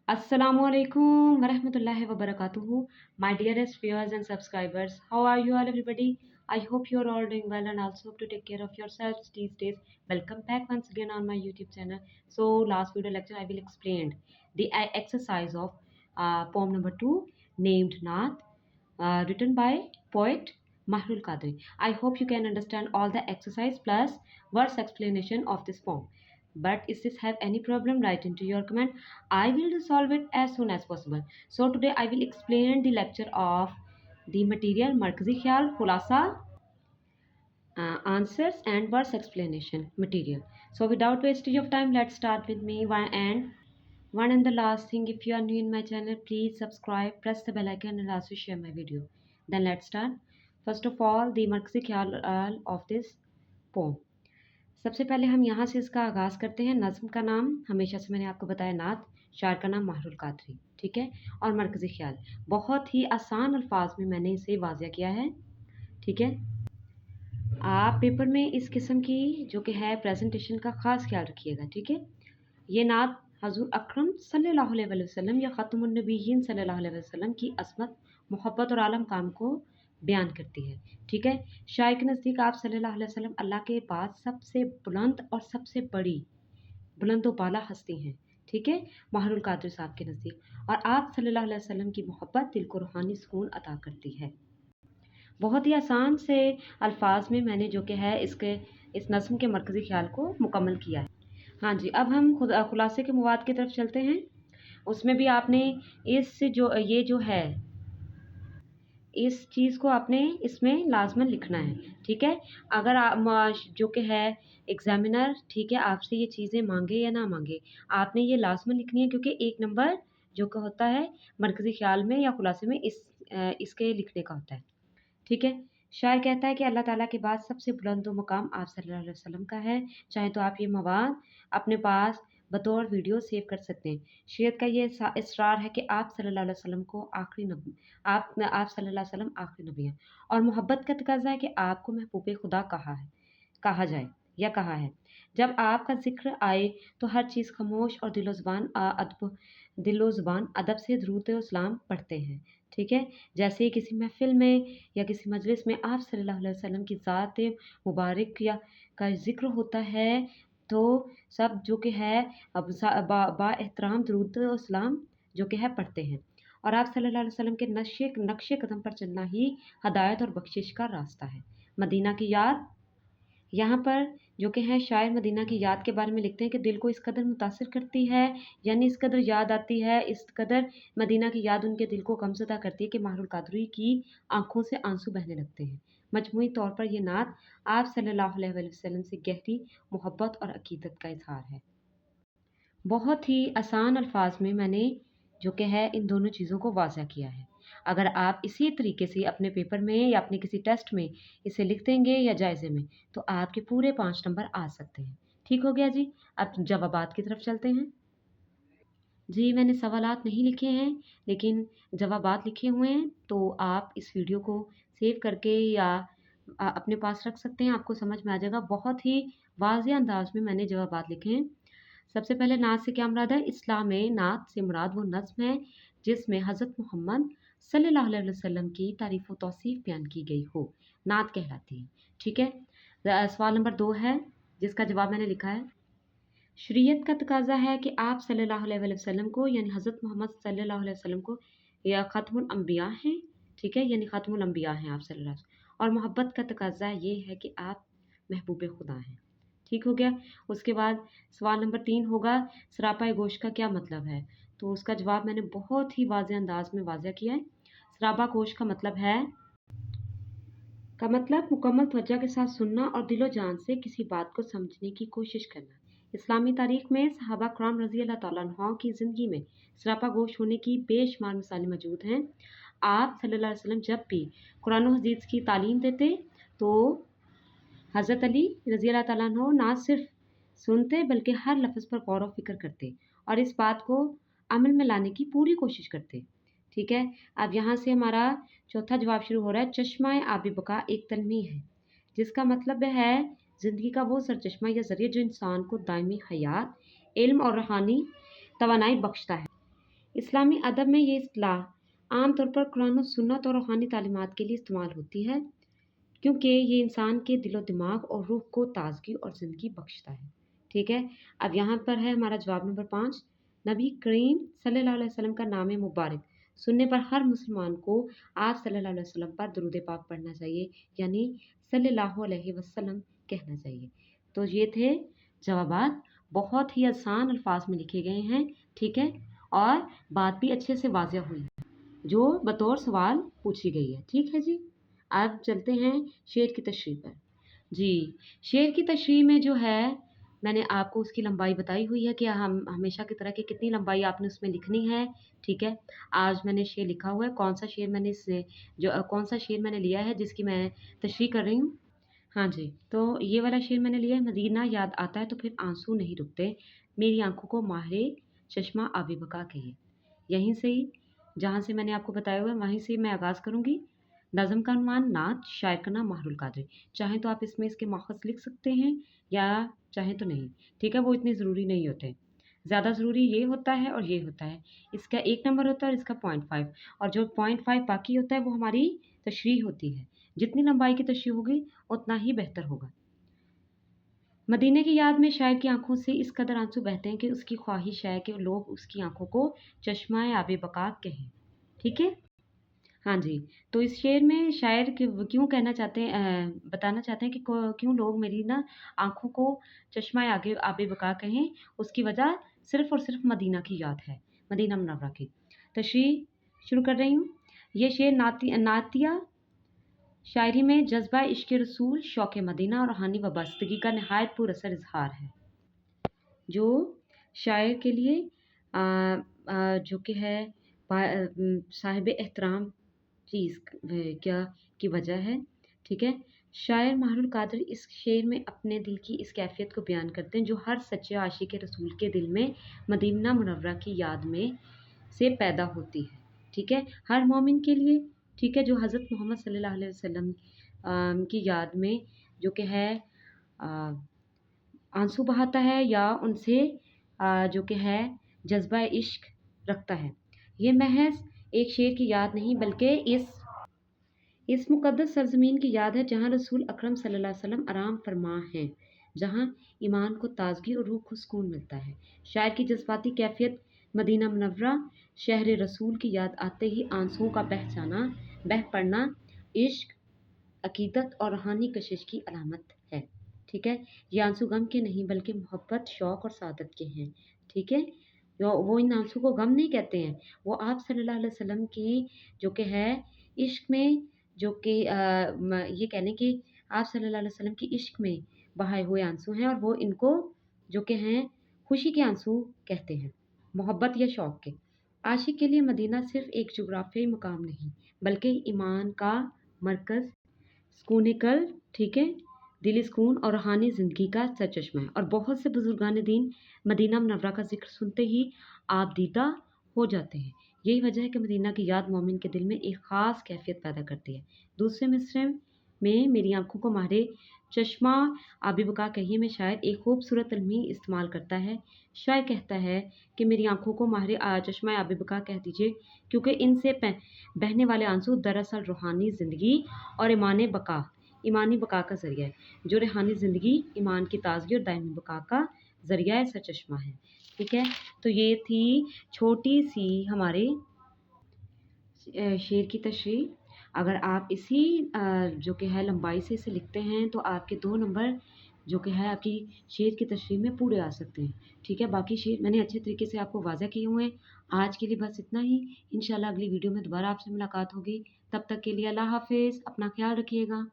Assalamu alaikum wa rahmatullahi wa barakatuhu. My dearest viewers and subscribers, how are you all, everybody? I hope you are all doing well and also hope to take care of yourselves these days. Welcome back once again on my YouTube channel. So, last video lecture I will explain the exercise of poem number 2 named Naat, written by poet Mahrul Qadri. I hope you can understand all the exercise plus verse explanation of this poem. But if this have any problem, write into your comment. I will resolve it as soon as possible. So today I will explain the lecture of the material Markazi Khayal, Khulasa, answers and verse explanation material. So without wastage of time, let's start with me. One and the last thing, if you are new in my channel, please subscribe, press the bell icon and also share my video. Then let's start. First of all, the Markazi Khayal of this poem. सबसे पहले हम यहाँ से इसका आगाज़ करते हैं। नज़्म का नाम हमेशा से मैंने आपको बताया नात, शायर का नाम माहरुल कादरी, ठीक है। और मरकज़ी ख़्याल बहुत ही आसान अल्फाज में मैंने इसे वाज़िया किया है, ठीक है। आप पेपर में इस किस्म की जो कि है प्रेजेंटेशन का ख़ास ख्याल रखिएगा, ठीक है। ये नात हज़ूर अकरम सल्लल्लाहु अलैहि वसल्लम या ख़ातमुन नबिय्यीन सल्लल्लाहु अलैहि वसल्लम की असमत, मोहब्बत और आलम काम को बयान करती है, ठीक है। शायर के नज़दीक आप सल्लल्लाहु अलैहि वसल्लम अल्लाह के बाद सबसे बुलंद और सबसे बड़ी बुलंद बाला हस्ती हैं, ठीक है, माहरुल कादरी साहब के नज़दीक। और आप सल्लल्लाहु अलैहि वसल्लम की मोहब्बत दिल को रूहानी सुकून अता करती है। बहुत ही आसान से अल्फाज में मैंने जो कि है इस नज़्म के मरकज़ी ख़्याल को मुकम्मल किया है। हाँ जी, अब हम खुलासे के मवाद की तरफ चलते हैं। उसमें भी आपने ये जो है इस चीज़ को आपने इसमें लाज़मन लिखना है, ठीक है। अगर आप जो कि है एग्ज़ामिनर, ठीक है, आपसे ये चीज़ें मांगे या ना मांगे, आपने ये लाज़मन लिखनी है, क्योंकि 1 नंबर जो कि होता है मरकज़ी ख़्याल में या खुलासे में इसके लिखने का होता है, ठीक है। शायर कहता है कि अल्लाह ताला के बाद सबसे बुलंद मकाम आप सल्लल्लाहु अलैहि वसल्लम का है। चाहे तो आप ये मवाद अपने पास बतौर वीडियो सेव कर सकते हैं। शरीयत का ये इसरार है कि आप सल्लल्लाहु अलैहि वसल्लम को आखिरी नबी आप सल्लल्लाहु अलैहि वसल्लम आखिरी नबी हैं, और मोहब्बत का तकाज़ा है कि आपको महबूब खुदा कहा जाए या कहा है। जब आपका ज़िक्र आए तो हर चीज़ खामोश और दिलो ज़ुबान अदब से दुरूद व सलाम पढ़ते हैं, ठीक है। जैसे ही किसी महफ़िल में या किसी मजलिस में आप सल्लल्लाहु अलैहि वसल्लम की ज़ात मुबारक का ज़िक्र होता है, तो सब जो कि है अब बा एहतराम दुरूद व सलाम जो कि है पढ़ते हैं। और आप सल्लल्लाहु अलैहि वसल्लम के नक्शे कदम पर चलना ही हदायत और बख्शिश का रास्ता है। मदीना की याद, यहाँ पर जो कि है शायर मदीना की याद के बारे में लिखते हैं कि दिल को इस कदर मुतासिर करती है, यानी इस कदर याद आती है, इस कदर मदीना की याद उनके दिल को गमज़दा करती है कि माहरुल कादरी की आंखों से आंसू बहने लगते हैं। मजमूई तौर पर यह नात आप सल्लल्लाहु अलैहि वसल्लम से गहरी मोहब्बत और अकीदत का इजहार है। बहुत ही आसान अल्फाज में मैंने जो कि है इन दोनों चीज़ों को वाज़ह किया है। अगर आप इसी तरीके से अपने पेपर में या अपने किसी टेस्ट में इसे लिख देंगे या जायज़े में, तो आपके पूरे 5 नंबर आ सकते हैं। ठीक हो गया जी। अब जवाबात की तरफ चलते हैं। जी, मैंने सवालात नहीं लिखे हैं, लेकिन जवाबात लिखे हुए हैं, तो आप इस वीडियो को सेव करके या अपने पास रख सकते हैं, आपको समझ में आ जाएगा। बहुत ही वाज़ेह अंदाज़ में मैंने जवाबात लिखे हैं। सबसे पहले नात से क्या मुराद है? इस्लाम में नात से मुराद वो नज़्म है जिसमें हज़रत मोहम्मद सल्लल्लाहु अलैहि वसल्लम की तारीफ़ व तौसीफ़ बयान की गई हो, नात कहलाती है, ठीक है। सवाल नंबर 2 है जिसका जवाब मैंने लिखा है। शरीयत का तकाज़ा है कि आप सल्लल्लाहु अलैहि वसल्लम को यानी हज़रत मोहम्मद सल्लल्लाहु अलैहि वसल्लम को या ख़ातमुल अंबिया हैं, ठीक है, यानी ख़ातमुल अंबिया हैं आप सल्लल्लाहु अलैहि वसल्लम। और मोहब्बत का तकाज़ा ये है कि आप महबूब खुदा हैं। ठीक हो गया। उसके बाद सवाल नंबर 3 होगा, सरापा गोश्त का क्या मतलब है? तो उसका जवाब मैंने बहुत ही वाज़ेह अंदाज़ में वाज़ेह किया है। सरापा गोश्त का मतलब मुकम्मल तवज्जो के साथ सुनना और दिलो जान से किसी बात को समझने की कोशिश करना। इस्लामी तारीख में सहाबा कराम रज़ी अल्लाह तआला अन्हुम की ज़िंदगी में सरापा गोश होने की बेशुमार मिसालें मौजूद हैं। आप सल्लल्लाहु अलैहि वसल्लम जब भी कुरान और हदीस की तालीम देते, तो हज़रत अली रज़ी अल्लाह तआला अन्हु ना सिर्फ सुनते बल्कि हर लफ्ज़ पर गौर व फ़िक्र करते और इस बात को अमल में लाने की पूरी कोशिश करते। ठीक है। अब यहाँ से हमारा चौथा जवाब शुरू हो रहा है। चश्मा आबी बका एक तनमी है, जिसका मतलब है ज़िंदगी का वो सरचश्मा या ज़रिया जो इंसान को दायमी हयात, इल्म और रूहानी तवानाई बख्शता है। इस्लामी अदब में ये इस्तिलाह आम तौर पर कुरान और सुन्नत और रूहानी तालीमात के लिए इस्तेमाल होती है, क्योंकि ये इंसान के दिलो दिमाग और रूह को ताजगी और ज़िंदगी बख्शता है। ठीक है, अब यहाँ पर है हमारा जवाब नंबर 5। नबी करीम सल्लल्लाहु अलैहि वसल्लम का नाम मुबारक सुनने पर हर मुसलमान को आप सल्लल्लाहु अलैहि वसल्लम पर दुरूद पाक पढ़ना चाहिए, यानी सल्लल्लाहु अलैहि वसल्लम कहना चाहिए। तो ये थे जवाबात, बहुत ही आसान अल्फाज में लिखे गए हैं। ठीक है, और बात भी अच्छे से वाज़िह हुई है जो बतौर सवाल पूछी गई है। ठीक है जी, अब चलते हैं शेर की तशरीह पर। जी, शेर की तशरीह में जो है मैंने आपको उसकी लंबाई बताई हुई है कि हम हमेशा की तरह कि कितनी लंबाई आपने उसमें लिखनी है। ठीक है, आज मैंने शेर लिखा हुआ है, कौन सा शेर मैंने इससे कौन सा शेर मैंने लिया है जिसकी मैं तशरीह कर रही हूँ। हाँ जी, तो ये वाला शेर मैंने लिया है। मदीना याद आता है तो फिर आंसू नहीं रुकते, मेरी आंखों को माहिरे चश्मा आबे बका कहिए। यहीं से ही जहाँ से मैंने आपको बताया हुआ है वहीं से मैं आगाज़ करूँगी। नज़म का उन्वान नात, शायर का नाम माहरुल कादरी। चाहें तो आप इसमें इसके माखज़ लिख सकते हैं या चाहें तो नहीं। ठीक है, वो इतने ज़रूरी नहीं होते। ज़्यादा ज़रूरी ये होता है और ये होता है। इसका 1 नंबर होता है और इसका 0.5, और जो 0.5 बाकी होता है वो हमारी तशरीह होती है। जितनी लंबाई की तशरीह होगी उतना ही बेहतर होगा। मदीने की याद में शायर की आंखों से इस कदर आंसू बहते हैं कि उसकी ख्वाहिश है कि लोग उसकी आंखों को चश्मा आबे बका कहें। ठीक है, हाँ जी, तो इस शेर में शायर क्यों कहना चाहते हैं, बताना चाहते हैं कि क्यों लोग मेरी ना आंखों को चश्मा आगे आबे बका कहें। उसकी वजह सिर्फ और सिर्फ मदीना की याद है, मदीना मुनव्वरा की। तशरीह शुरू कर रही हूँ। ये शेर नातिया शायरी में जज्बा इश्क रसूल, शौक़ मदीना और रूहानी वाबस्तगी का नहायत पुरअसर इजहार है, जो शायर के लिए जो कि है साहिब एहतराम चीज़ क्या की वजह है। ठीक है, शायर माहरुल कादरी इस शेर में अपने दिल की इस कैफियत को बयान करते हैं जो हर सच्चे आशिक रसूल के दिल में मदीना मुनव्वरा की याद में से पैदा होती है। ठीक है, हर मोमिन के लिए। ठीक है, जो हज़रत मोहम्मद सल्लल्लाहु अलैहि वसल्लम की याद में जो कि है आंसू बहाता है या उनसे जो कि है जज्बा इश्क रखता है। ये महज एक शेर की याद नहीं बल्कि इस मुक़द्दस सरज़मीन की याद है जहाँ रसूल अकरम सल्लल्लाहु अलैहि वसल्लम आराम फरमा हैं, जहाँ ईमान को ताज़गी और रूह को सुकून मिलता है। शायर की जज़्बाती कैफ़ियत मदीना मुनव्वरा शहर रसूल की याद आते ही आंसुओं का बह पड़ना इश्क, अक़ीदत और रूहानी कशिश की अलामत है। ठीक है, ये आंसू गम के नहीं बल्कि मोहब्बत, शौक़ और सआदत के हैं। ठीक है, वो इन आंसू को गम नहीं कहते हैं, वो आप सल्लल्लाहु अलैहि वसल्लम की जो कि है इश्क में जो कि ये कह लें कि आप सल्लल्लाहु अलैहि वसल्लम की इश्क में बहाए हुए आंसू हैं, और वो इनको जो कि हैं खुशी के आंसू कहते हैं, मोहब्बत या शौक़ के। आशिक के लिए मदीना सिर्फ़ एक जुग़राफ़ियाई मकाम नहीं बल्कि ईमान का मरकज़, सुकून कल्ब, ठीक है, दिली सुकून और रूहानी ज़िंदगी का सरचश्मा है। और बहुत से बुज़ुर्गान दीन मदीना मुनव्वरा का ज़िक्र सुनते ही आबदीदा हो जाते हैं। यही वजह है कि मदीना की याद मोमिन के दिल में एक ख़ास कैफ़ियत पैदा करती है। दूसरे मिसरे में मेरी आंखों को मारे चश्मा आबे बका कहिए में शायर एक खूबसूरत तलमीह इस्तेमाल करता है। शायर कहता है कि मेरी आंखों को मारे चश्मा आबे बका कह दीजिए, क्योंकि इनसे बहने वाले आंसू दरअसल रूहानी ज़िंदगी और ईमानी बका का ज़रिया है, जो रूहानी ज़िंदगी, ईमान की ताज़गी और दायमी बका का ज़रिया सरचश्मा है। ठीक है, तो ये थी छोटी सी हमारे शेर की तशरीह। अगर आप इसी जो कि है लंबाई से इसे लिखते हैं तो आपके 2 नंबर जो कि है आपकी शेर की तशरीह में पूरे आ सकते हैं। ठीक है, बाकी शेर मैंने अच्छे तरीके से आपको वाज़ह किए हुए हैं। आज के लिए बस इतना ही। इंशाल्लाह अगली वीडियो में दोबारा आपसे मुलाकात होगी। तब तक के लिए अल्लाह हाफ़िज़, अपना ख़्याल रखिएगा।